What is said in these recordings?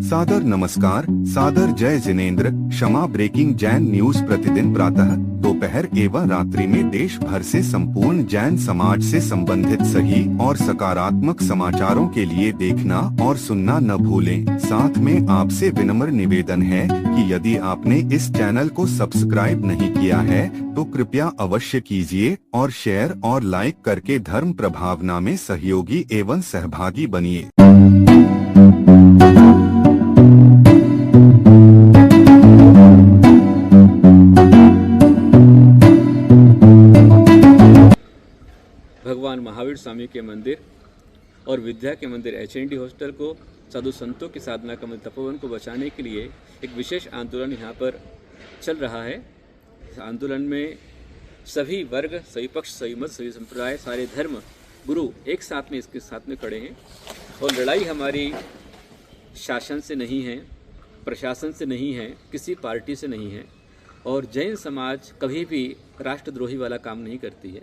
सादर नमस्कार, सादर जय जिनेंद्र। क्षमा ब्रेकिंग जैन न्यूज प्रतिदिन प्रातः, दोपहर एवं रात्रि में देश भर से संपूर्ण जैन समाज से संबंधित सही और सकारात्मक समाचारों के लिए देखना और सुनना न भूलें। साथ में आपसे विनम्र निवेदन है कि यदि आपने इस चैनल को सब्सक्राइब नहीं किया है तो कृपया अवश्य कीजिए और शेयर और लाइक करके धर्म प्रभावना में सहयोगी एवं सहभागी बनिए। भगवान महावीर स्वामी के मंदिर और विद्या के मंदिर HND हॉस्टल को, साधु संतों की साधना का मंदिर तपोवन को बचाने के लिए एक विशेष आंदोलन यहाँ पर चल रहा है। इस आंदोलन में सभी वर्ग, सभी पक्ष, सभी मत, सभी संप्रदाय, सारे धर्म गुरु एक साथ में इसके साथ में खड़े हैं। और लड़ाई हमारी शासन से नहीं है, प्रशासन से नहीं है, किसी पार्टी से नहीं है। और जैन समाज कभी भी राष्ट्रद्रोही वाला काम नहीं करती है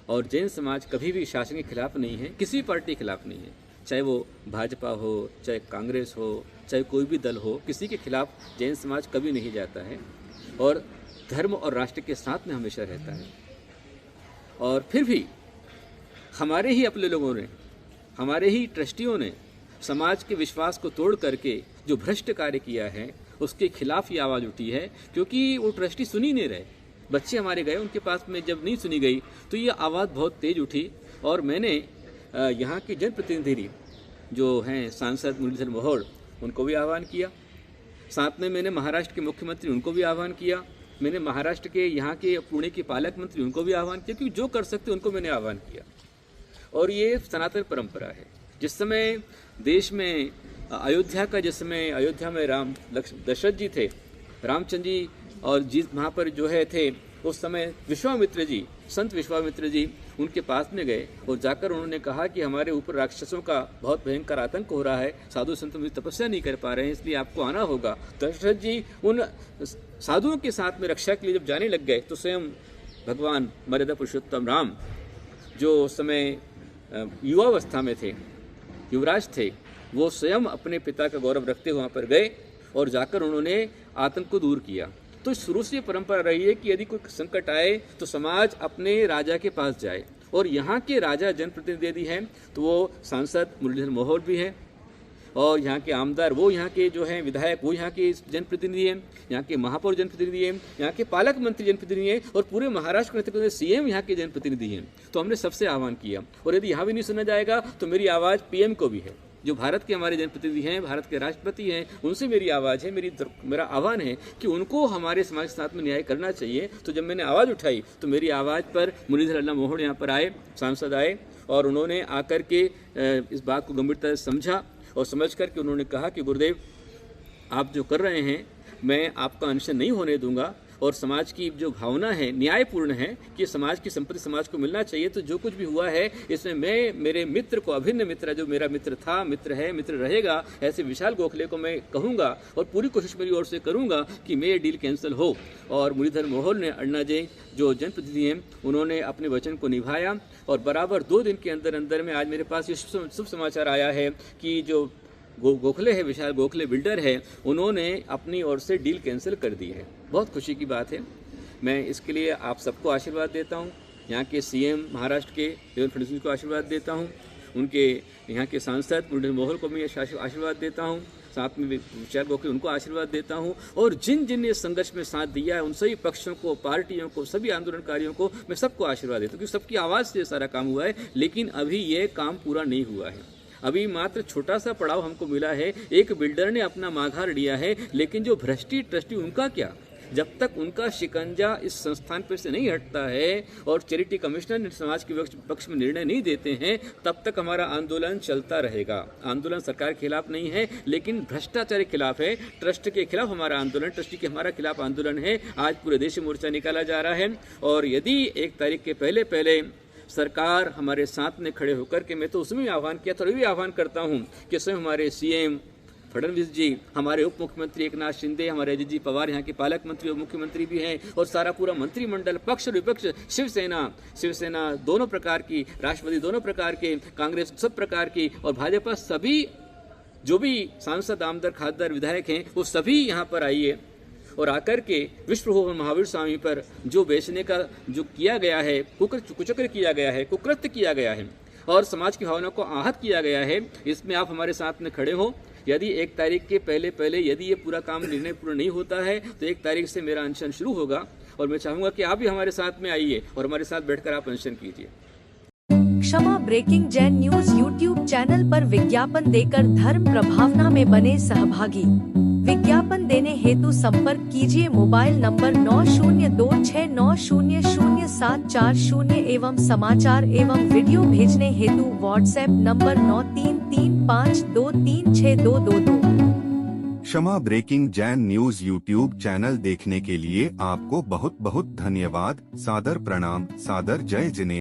और जैन समाज कभी भी शासन के खिलाफ नहीं है, किसी भी पार्टी के खिलाफ नहीं है। चाहे वो भाजपा हो, चाहे कांग्रेस हो, चाहे कोई भी दल हो, किसी के खिलाफ जैन समाज कभी नहीं जाता है और धर्म और राष्ट्र के साथ में हमेशा रहता है। और फिर भी हमारे ही अपने लोगों ने, हमारे ही ट्रस्टियों ने समाज के विश्वास को तोड़ करके जो भ्रष्ट कार्य किया है उसके खिलाफ ये आवाज़ उठी है, क्योंकि वो ट्रस्टी सुनी नहीं रहे। बच्चे हमारे गए, उनके पास में जब नहीं सुनी गई तो ये आवाज़ बहुत तेज उठी। और मैंने यहाँ के जनप्रतिनिधि जो हैं सांसद मुरलीधर मोहोळ, उनको भी आह्वान किया। साथ में मैंने महाराष्ट्र के मुख्यमंत्री, उनको भी आह्वान किया। मैंने महाराष्ट्र के यहाँ के पुणे के पालक मंत्री, उनको भी आह्वान किया, क्योंकि जो कर सकते उनको मैंने आह्वान किया। और ये सनातन परंपरा है। जिस समय देश में अयोध्या का, जिस समय अयोध्या में राम दशरथ जी थे, रामचंद्र जी और जिस वहाँ पर जो है थे, उस समय विश्वामित्र जी, संत विश्वामित्र जी उनके पास में गए और जाकर उन्होंने कहा कि हमारे ऊपर राक्षसों का बहुत भयंकर आतंक हो रहा है, साधु संत तपस्या नहीं कर पा रहे हैं, इसलिए आपको आना होगा। दशरथ जी उन साधुओं के साथ में रक्षा के लिए जब जाने लग गए तो स्वयं भगवान मर्यादा पुरुषोत्तम राम, जो उस समय युवावस्था में थे, युवराज थे, वो स्वयं अपने पिता का गौरव रखते हुए वहाँ पर गए और जाकर उन्होंने आतंक को दूर किया। तो शुरू से परंपरा रही है कि यदि कोई संकट आए तो समाज अपने राजा के पास जाए। और यहाँ के राजा जनप्रतिनिधि हैं तो वो सांसद मुरलीधर मोहोळ भी हैं, और यहाँ के आमदार, वो यहाँ के जो हैं विधायक, वो यहाँ के जनप्रतिनिधि हैं, यहाँ के महापौर जनप्रतिनिधि हैं, यहाँ के पालक मंत्री जनप्रतिनिधि हैं, और पूरे महाराष्ट्र के नेतृत्व में CM यहाँ के जनप्रतिनिधि हैं। तो हमने सबसे आह्वान किया, और यदि यहाँ भी नहीं सुना जाएगा तो मेरी आवाज़ PM को भी है, जो भारत के हमारे जनप्रतिनिधि हैं, भारत के राष्ट्रपति हैं, उनसे मेरी आवाज़ है, मेरा आह्वान है कि उनको हमारे समाज के साथ में न्याय करना चाहिए। तो जब मैंने आवाज़ उठाई तो मेरी आवाज़ पर मुरलीधर मोहोळ यहाँ पर आए, सांसद आए, और उन्होंने आकर के इस बात को गंभीरता से समझा और समझ करके उन्होंने कहा कि गुरुदेव, आप जो कर रहे हैं मैं आपका अनशन नहीं होने दूंगा, और समाज की जो भावना है न्यायपूर्ण है कि समाज की संपत्ति समाज को मिलना चाहिए। तो जो कुछ भी हुआ है इसमें मैं मेरे मित्र को, अभिन्न मित्र, जो मेरा मित्र था, मित्र है, मित्र रहेगा, ऐसे विशाल गोखले को मैं कहूँगा और पूरी कोशिश मेरी ओर से करूँगा कि मैं ये डील कैंसिल हो। और मुरलीधर मोहोळ ने, अण्णा जी जो जनप्रतिनिधि हैं, उन्होंने अपने वचन को निभाया और बराबर 2 दिन के अंदर अंदर में आज मेरे पास ये शुभ समाचार आया है कि जो गोखले है, विशाल गोखले बिल्डर है, उन्होंने अपनी ओर से डील कैंसिल कर दी है। बहुत खुशी की बात है। मैं इसके लिए आप सबको आशीर्वाद देता हूँ। यहाँ के CM महाराष्ट्र के देवेंद्र फडणवीस को आशीर्वाद देता हूँ, उनके यहाँ के सांसद मुरलीधर मोहोळ को मैं आशीर्वाद देता हूँ, साथ में विशाल गोखले उनको आशीर्वाद देता हूँ। और जिन जिन ने संघर्ष में साथ दिया है उन सभी पक्षों को, पार्टियों को, सभी आंदोलनकारियों को मैं सबको आशीर्वाद देता हूँ, क्योंकि सबकी आवाज़ से सारा काम हुआ है। लेकिन अभी ये काम पूरा नहीं हुआ है। अभी मात्र छोटा सा पड़ाव हमको मिला है। एक बिल्डर ने अपना माघार लिया है, लेकिन जो भ्रष्टी ट्रस्टी, उनका क्या? जब तक उनका शिकंजा इस संस्थान पर से नहीं हटता है और चैरिटी कमिश्नर समाज के पक्ष में निर्णय नहीं देते हैं, तब तक हमारा आंदोलन चलता रहेगा। आंदोलन सरकार के खिलाफ नहीं है, लेकिन भ्रष्टाचार के खिलाफ है, ट्रस्ट के खिलाफ हमारा आंदोलन, ट्रस्टी के हमारा खिलाफ आंदोलन है। आज पूरे देश में मोर्चा निकाला जा रहा है। और यदि 1 तारीख के पहले सरकार हमारे साथ में खड़े होकर के, मैं तो उसमें भी आह्वान किया था और भी आह्वान करता हूँ कि स्वयं हमारे CM फडणवीस जी, हमारे उप मुख्यमंत्री एकनाथ शिंदे, हमारे अजित जी पवार यहाँ के पालक मंत्री और मुख्यमंत्री भी हैं, और सारा पूरा मंत्रिमंडल, पक्ष और विपक्ष, शिवसेना दोनों प्रकार की, राष्ट्रवादी दोनों प्रकार के, कांग्रेस सब प्रकार की, और भाजपा, सभी जो भी सांसद, आमदार, खासदार, विधायक हैं वो सभी यहाँ पर आइए और आकर के विश्व प्रभु महावीर स्वामी पर जो बेचने का जो किया गया है, कुचक्र किया गया है, कुकृत्य किया गया है और समाज की भावना को आहत किया गया है, इसमें आप हमारे साथ में खड़े हो। यदि 1 तारीख के पहले यदि ये पूरा काम निर्णय पूरा नहीं होता है तो 1 तारीख से मेरा अनशन शुरू होगा और मैं चाहूँगा कि आप भी हमारे साथ में आइए और हमारे साथ बैठकर आप अनशन कीजिए। क्षमा breaking Jain news YouTube channel पर विज्ञापन देकर धर्म प्रभावना में बने सहभागी। विज्ञापन देने हेतु संपर्क कीजिए मोबाइल नंबर 9026900740 एवं समाचार एवं वीडियो भेजने हेतु व्हाट्सएप नंबर 9335236222। क्षमा breaking Jain news YouTube channel देखने के लिए आपको बहुत बहुत धन्यवाद। सादर प्रणाम, सादर जय जिनेंद्र।